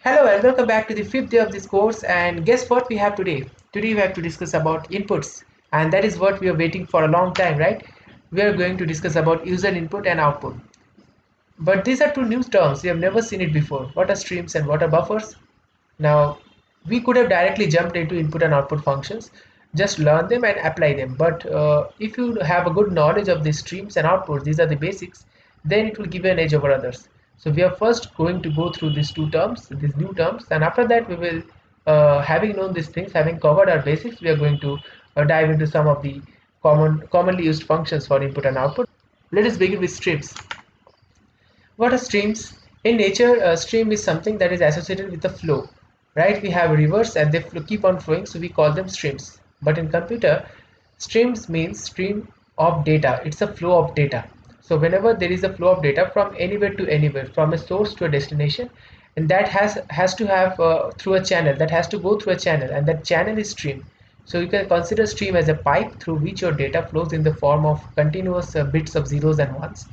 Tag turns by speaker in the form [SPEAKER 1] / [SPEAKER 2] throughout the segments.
[SPEAKER 1] Hello and welcome back to the fifth day of this course. And guess what we have today? Today we have to discuss about inputs, and that is what we are waiting for a long time, right? We are going to discuss about user input and output. But these are two new terms. We have never seen it before. What are streams and what are buffers? Now, we could have directly jumped into input and output functions, just learn them and apply them. But if you have a good knowledge of these streams and outputs, these are the basics, then it will give you an edge over others. So we are first going to go through these two terms, these new terms, and after that we will, having known these things, having covered our basics, we are going to dive into some of the commonly used functions for input and output. Let us begin with streams. What are streams? In nature, a stream is something that is associated with the flow, right? We have rivers and they keep on flowing, so we call them streams. But in computer, streams means stream of data. It's a flow of data. So whenever there is a flow of data from anywhere to anywhere, from a source to a destination, and that has to have through a channel, that has to go through a channel, and that channel is stream. So you can consider stream as a pipe through which your data flows in the form of continuous bits of zeros and ones.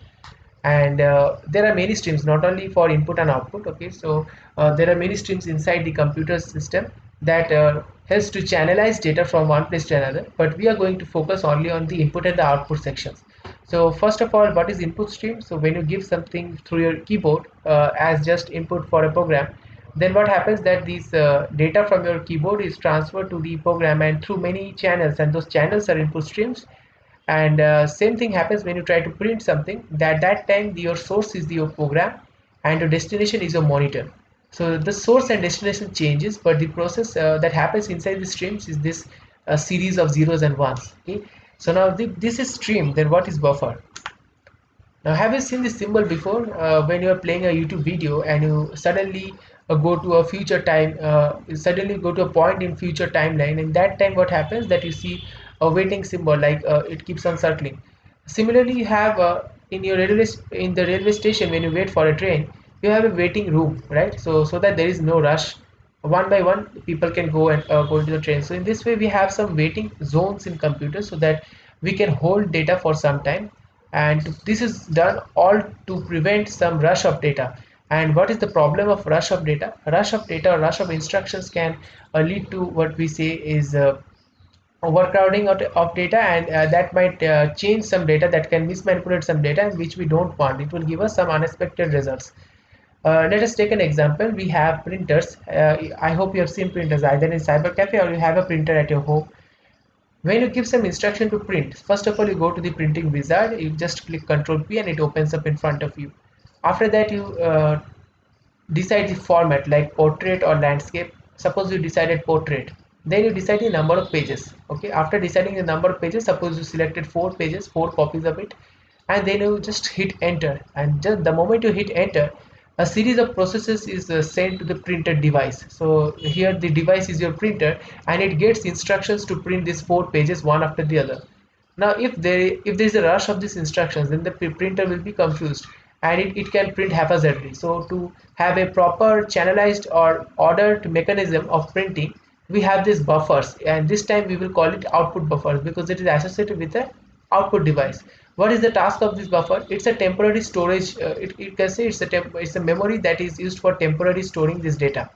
[SPEAKER 1] And there are many streams, not only for input and output. Okay, so there are many streams inside the computer system that helps to channelize data from one place to another, but we are going to focus only on the input and the output sections. So first of all, what is input stream? So when you give something through your keyboard as just input for a program, then what happens that these data from your keyboard is transferred to the program and through many channels, and those channels are input streams. And same thing happens when you try to print something. That time your source is your program and your destination is your monitor. So the source and destination changes, but the process that happens inside the streams is this series of zeros and ones. Okay, so now this is stream. Then what is buffer? Now, have you seen this symbol before? When you are playing a YouTube video and you suddenly go to a future time, you suddenly go to a point in future timeline, and that time what happens that you see a waiting symbol, like it keeps on circling. Similarly, you have in your in the railway station, when you wait for a train, you have a waiting room, right? So that there is no rush. One by one, people can go and go into the train. So in this way, we have some waiting zones in computers so that we can hold data for some time, and this is done all to prevent some rush of data. And what is the problem of rush of data? Rush of data or rush of instructions can lead to what we say is overcrowding of data, and that might change some data, that can mismanipulate some data, which we don't want. It will give us some unexpected results. Let us take an example. We have printers. I hope you have seen printers either in cyber cafe or you have a printer at your home. When you give some instruction to print, first of all you go to the printing wizard, you just click Ctrl P and it opens up in front of you. After that you decide the format like portrait or landscape. Suppose you decided portrait, then you decide the number of pages. Okay, after deciding the number of pages, suppose you selected 4 pages, 4 copies of it, and then you just hit enter, and just the moment you hit enter, a series of processes is sent to the printed device. So here the device is your printer, and it gets instructions to print these 4 pages one after the other. Now if there is a rush of these instructions, then the printer will be confused, and it can print haphazardly. So to have a proper channelized or ordered mechanism of printing, we have these buffers, and this time we will call it output buffers because it is associated with the output device. What is the task of this buffer? It's a temporary storage. It can say it's a memory that is used for temporarily storing this data.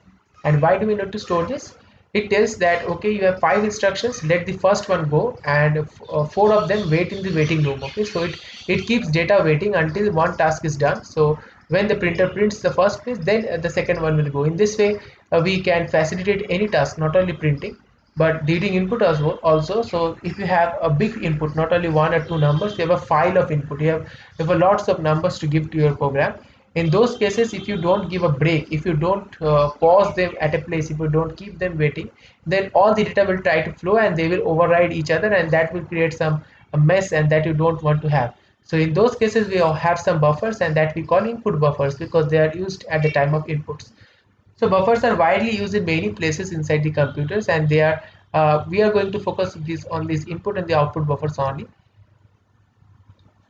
[SPEAKER 1] And why do we need to store this? It tells that okay, you have 5 instructions, let the first one go, and 4 of them wait in the waiting room. Okay, so it keeps data waiting until one task is done. So when the printer prints the first page, then the second one will go. In this way we can facilitate any task, not only printing but reading input as well also. So if you have a big input, not only one or two numbers, you have a file of input, you have a lots of numbers to give to your program. In those cases, if you don't give a break, if you don't pause them at a place, if you don't keep them waiting, then all the data will try to flow and they will override each other, and that will create some a mess, and that you don't want to have. So in those cases we have some buffers, and that we call input buffers because they are used at the time of inputs. So buffers are widely used in many places inside the computers, and they are we are going to focus this on this input and the output buffers only.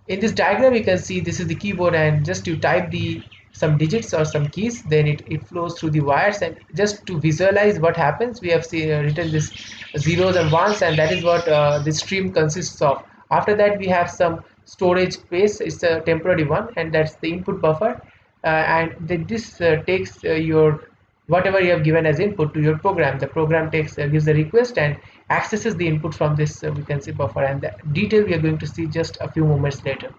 [SPEAKER 1] In this diagram you can see this is the keyboard, and just you type the some digits or some keys, then it flows through the wires. And just to visualize what happens, we have written this zeros and ones, and that is what this stream consists of. After that we have some storage space, it's a temporary one, and that's the input buffer. And then this takes your whatever you have given as input to your program. The program takes gives the request and accesses the input from this we can say buffer, and the detail we are going to see just a few moments later.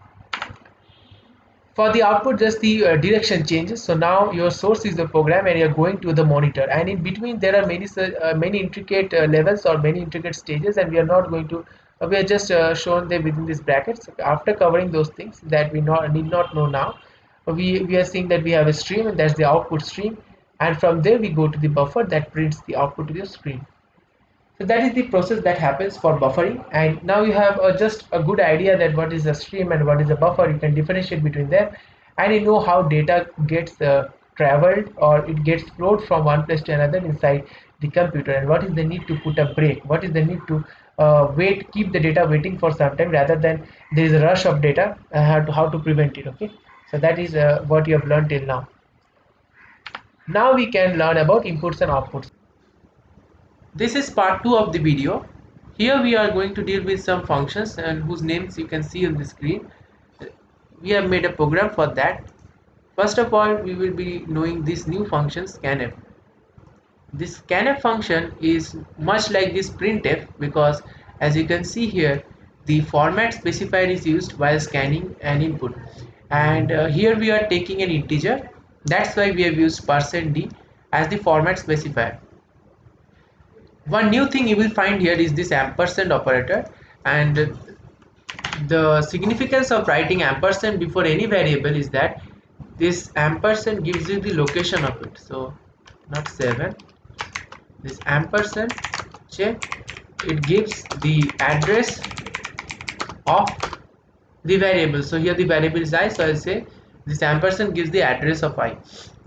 [SPEAKER 1] For the output, just the direction changes. So now your source is the program and you're going to the monitor, and in between there are many intricate levels or many intricate stages, and we are not going to we are just shown there within these brackets. After covering those things that we need not know now, we are seeing that we have a stream, and that's the output stream, and from there we go to the buffer that prints the output to the screen. So that is the process that happens for buffering, and now you have just a good idea that what is a stream and what is a buffer. You can differentiate between them, and you know how data gets traveled or it gets flowed from one place to another inside the computer, and what is the need to put a break, what is the need to keep the data waiting for some time rather than there is a rush of data, how to prevent it. Okay, so that is what you have learned till now. Now we can learn about inputs and outputs. This is part 2 of the video. Here we are going to deal with some functions and whose names you can see on the screen. We have made a program for that. First of all, we will be knowing this new function scanf. This scanf function is much like this printf, because as you can see here, the format specifier is used while scanning an input, and here we are taking an integer. That's why we have used %d as the format specifier. One new thing you will find here is this ampersand operator, and the significance of writing ampersand before any variable is that this ampersand gives you the location of it. So not 7, this ampersand check, it gives the address of the variable. So here the variable is I, so I'll say this ampersand gives the address of I.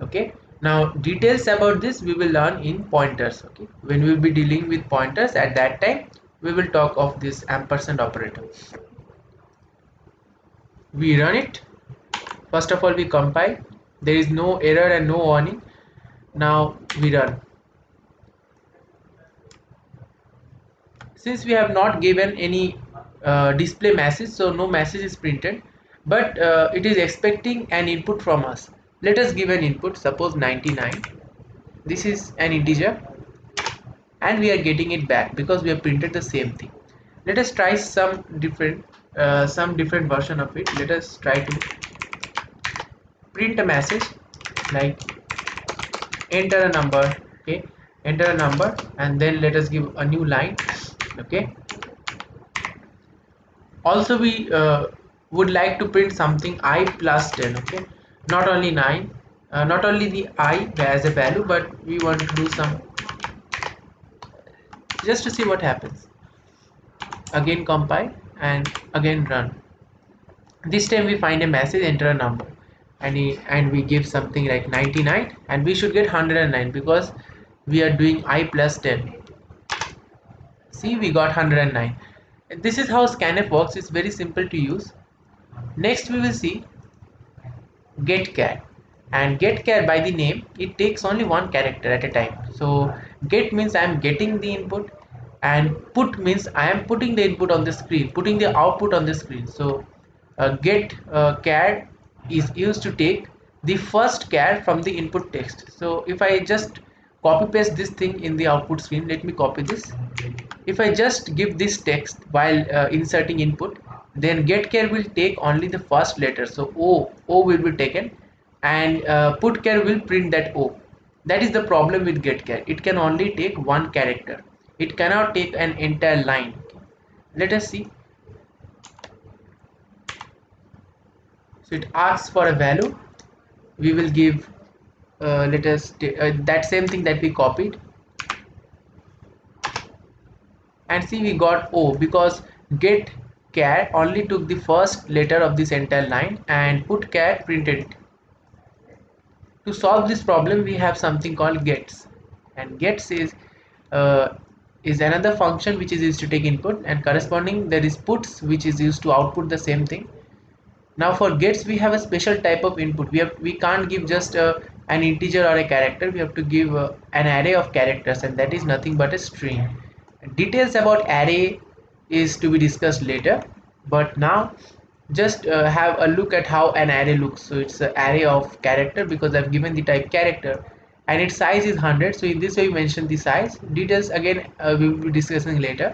[SPEAKER 1] Okay, now details about this we will learn in pointers. Okay, when we will be dealing with pointers, at that time we will talk of this ampersand operator. We run it. First of all, we compile. There is no error and no warning. Now we run. Since we have not given any display message, so no message is printed, but it is expecting an input from us. Let us give an input, suppose 99. This is an integer, and we are getting it back because we have printed the same thing. Let us try some different version of it. Let us try to print a message like enter a number. Okay, enter a number, and then let us give a new line. Okay, also we would like to print something I plus 10. Okay, not only 9, not only the I as a value, but we want to do some, just to see what happens. Again compile and again run. This time we find a message, enter a number, and we give something like 99, and we should get 109 because we are doing I plus 10. See, we got 109. This is how scanf works. It's very simple to use. Next we will see getChar, and getChar, by the name, it takes only one character at a time. So get means I am getting the input, and put means I am putting the input on the screen, putting the output on the screen. So getChar is used to take the first char from the input text. So if I just copy paste this thing in the output screen, let me copy this. If I just give this text while inserting input, then getChar will take only the first letter. So O will be taken, and putChar will print that O. That is the problem with getChar. It can only take one character. It cannot take an entire line. Let us see. So it asks for a value. We will give let us that same thing that we copied, and see we got O because getChar only took the first letter of this entire line and putChar printed it. To solve this problem, we have something called gets, and gets is another function which is used to take input, and corresponding there is puts, which is used to output the same thing. Now for gets we have a special type of input. We can't give just an integer or a character. We have to give an array of characters, and that is nothing but a string. Details about array is to be discussed later, but now just have a look at how an array looks. So it's an array of character because I've given the type character, and its size is 100. So in this way we mention the size. Details again we will be discussing later.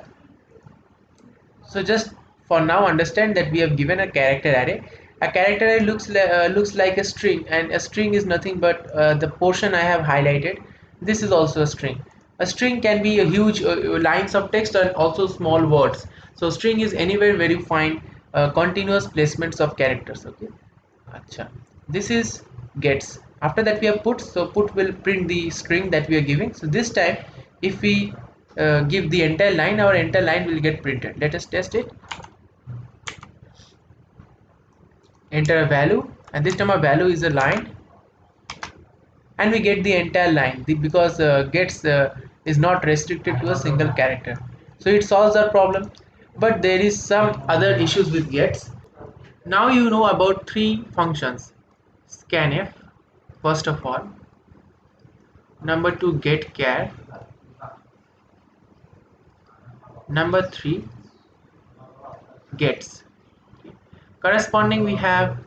[SPEAKER 1] So just for now understand that we have given a character array. A character array looks like a string, and a string is nothing but the portion I have highlighted. This is also a string. A string can be a huge lines of text and also small words. So string is anywhere where you find continuous placements of characters. Okay. Acha. This is gets. After that we have put. So put will print the string that we are giving. So this time, if we give the entire line, our entire line will get printed. Let us test it. Enter a value, and this time our value is a line, and we get the entire line. Because gets is not restricted to a single character, so it solves our problem. But there is some other issues with gets. Now you know about three functions: scanf, first of all; number two, getChar; number three, gets. Corresponding, we have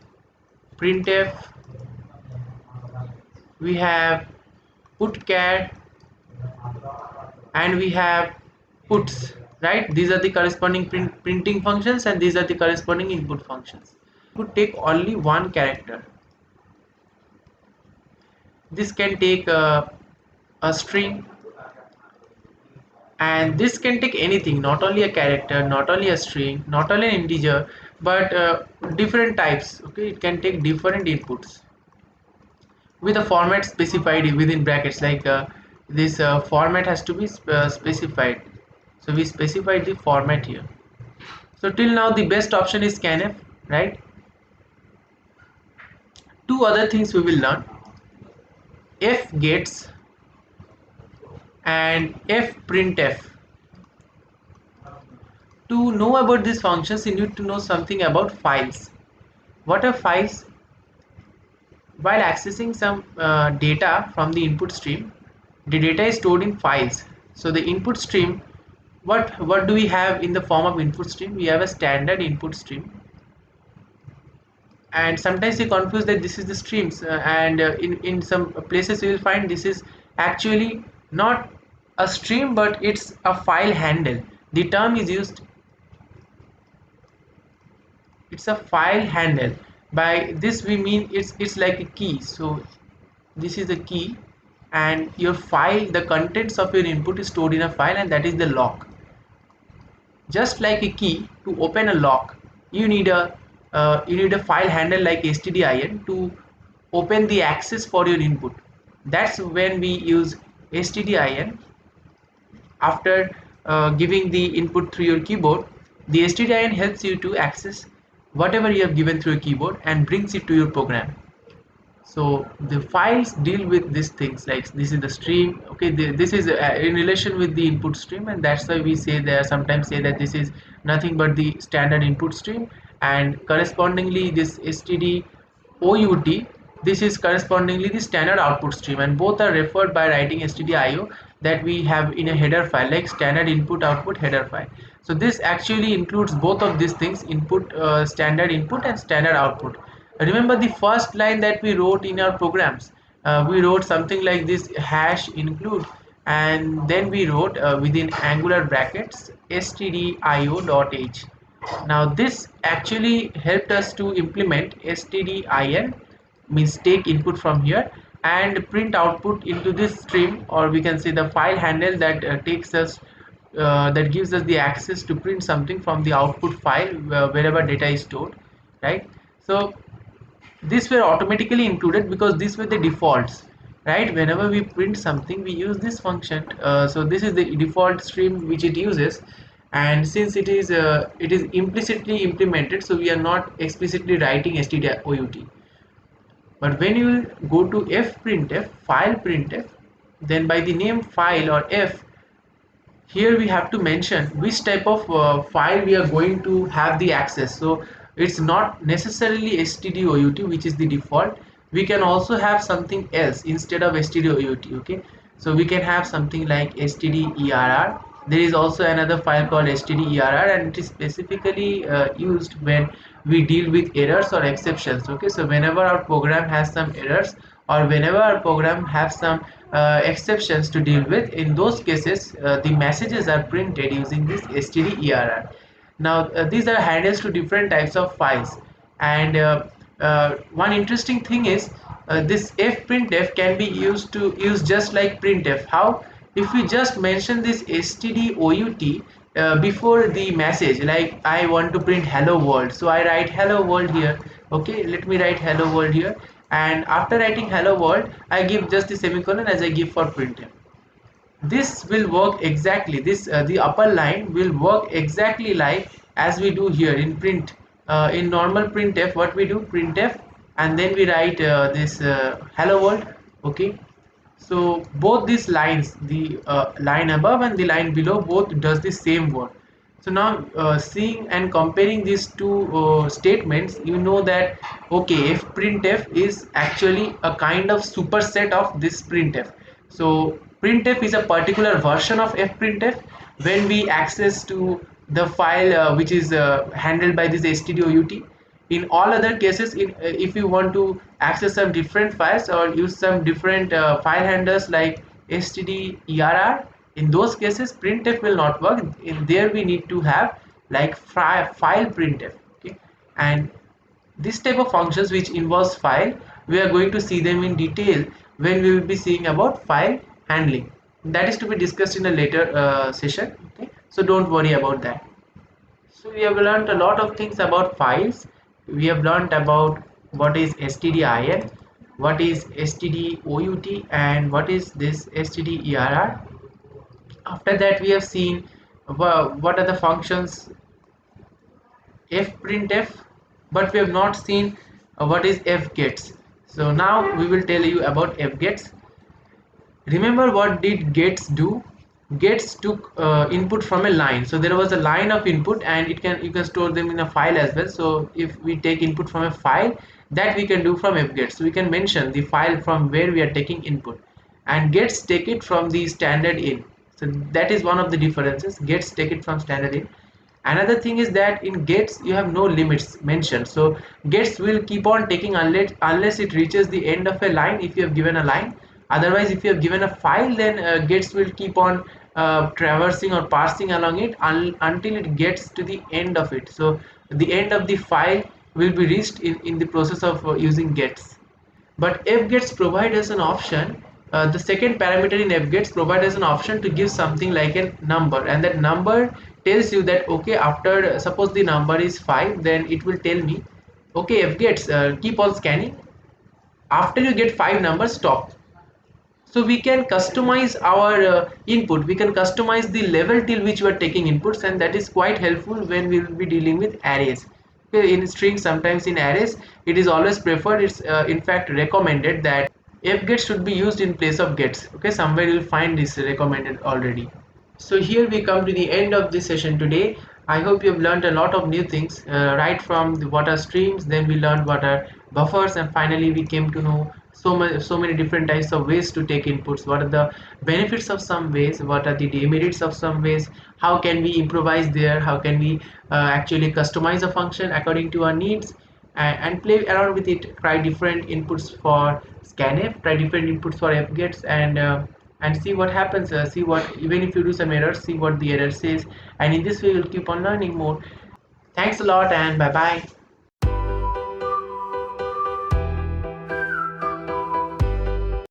[SPEAKER 1] printf, we have putChar, and we have puts, right? These are the corresponding printing functions, and these are the corresponding input functions. Could take only one character. This can take a string, and this can take anything, not only a character, not only a string, not only an integer, but different types. Okay, it can take different inputs with a format specified within brackets, like this format has to be specified. So we specified the format here. So till now the best option is scanf, right? Two other things we will learn: fgets and fprintf. To know about these functions, you need to know something about files. What are files? While accessing some data from the input stream, the data is stored in files. So the input stream, what do we have in the form of input stream? We have a standard input stream, and sometimes we confuse that this is the streams, and in some places you will find this is actually not a stream, but it's a file handle. The term is used, it's a file handle. By this we mean it's like a key. So this is the key, and your file, the contents of your input is stored in a file, and that is the lock. Just like a key, to open a lock you need a file handle like stdin to open the access for your input. That's when we use stdin. After giving the input through your keyboard, the stdin helps you to access whatever you have given through your keyboard and brings it to your program. So the files deal with these things, like this is the stream. Okay, this is in relation with the input stream, and that's why we say there sometimes say that this is nothing but the standard input stream, and correspondingly this std this is correspondingly the standard output stream, and both are referred by writing stdio that we have in a header file, like standard input output header file. So this actually includes both of these things: input, standard input and standard output. Remember the first line that we wrote in our programs, we wrote something like this: hash include, and then we wrote within angular brackets stdio.h. Now this actually helped us to implement stdin, means take input from here and print output into this stream, or we can say the file handle that takes us that gives us the access to print something from the output file wherever data is stored, right? So these were automatically included because these were the defaults, right? Whenever we print something we use this function. So this is the default stream which it uses, and since it is implicitly implemented, so we are not explicitly writing stdout. But when you go to fprintf, file printf, then by the name file or f, here we have to mention which type of file we are going to have the access. So it's not necessarily stdout, which is the default. We can also have something else instead of stdout. Okay, so we can have something like stderr. There is also another file called stderr, and it is specifically used when we deal with errors or exceptions. Okay, so whenever our program has some errors or whenever our program have some exceptions to deal with, in those cases the messages are printed using this stderr. Now these are handles to different types of files, and one interesting thing is this fprintf can be used to use just like printf. How? If we just mention this stdout before the message, like I want to print hello world, so I write hello world here. Okay, let me write hello world here, and after writing hello world I give just the semicolon as I give for printf. This will work exactly, this the upper line will work exactly like as we do here in print. In normal printf, what we do, printf, and then we write this hello world. Okay, so both these lines, the line above and the line below, both does the same work. So now seeing and comparing these two statements, you know that okay, if printf is actually a kind of superset of this printf. So printf is a particular version of fprintf. When we access to the file which is handled by this stdout, in all other cases, if you want to access some different files or use some different file handlers like stderr, in those cases printf will not work. In there we need to have like file printf. Okay, and this type of functions which involves file, we are going to see them in detail when we will be seeing about file handling. That is to be discussed in a later session. Okay, so don't worry about that. So we have learned a lot of things about files. We have learned about what is stdin, what is stdout, and what is this stderr. After that, we have seen what are the functions fprintf, but we have not seen what is fgets. So now we will tell you about fgets. Remember what did gets do? Gets took input from a line. So there was a line of input, and it can, you can store them in a file as well. So if we take input from a file, that we can do from fgets. So we can mention the file from where we are taking input, and gets take it from the standard in. So that is one of the differences. Gets take it from standard in. Another thing is that in gets you have no limits mentioned. So gets will keep on taking unless it reaches the end of a line, if you have given a line. Otherwise, if you have given a file, then gets will keep on traversing or parsing along it until it gets to the end of it. So the end of the file will be reached in the process of using gets. But fgets provide us an option. The second parameter in fgets provide us an option to give something like a number, and that number tells you that okay, after suppose the number is 5, then it will tell me okay, fgets keep on scanning, after you get 5 numbers, stop. So we can customize our input, we can customize the level till which we are taking inputs, and that is quite helpful when we will be dealing with arrays. Okay, in strings, sometimes in arrays it is always preferred, it's in fact recommended that fgets should be used in place of gets. Okay, somewhere you'll find this recommended already. So here we come to the end of this session today. I hope you have learned a lot of new things, right from what are streams, then we learned what are buffers, and finally we came to know so many different types of ways to take inputs. What are the benefits of some ways? What are the demerits of some ways? How can we improvise there? How can we actually customize a function according to our needs? And play around with it. Try different inputs for scanf, try different inputs for fgets, and see what happens. See what, even if you do some errors, see what the error says, and in this way you'll keep on learning more. Thanks a lot, and bye bye.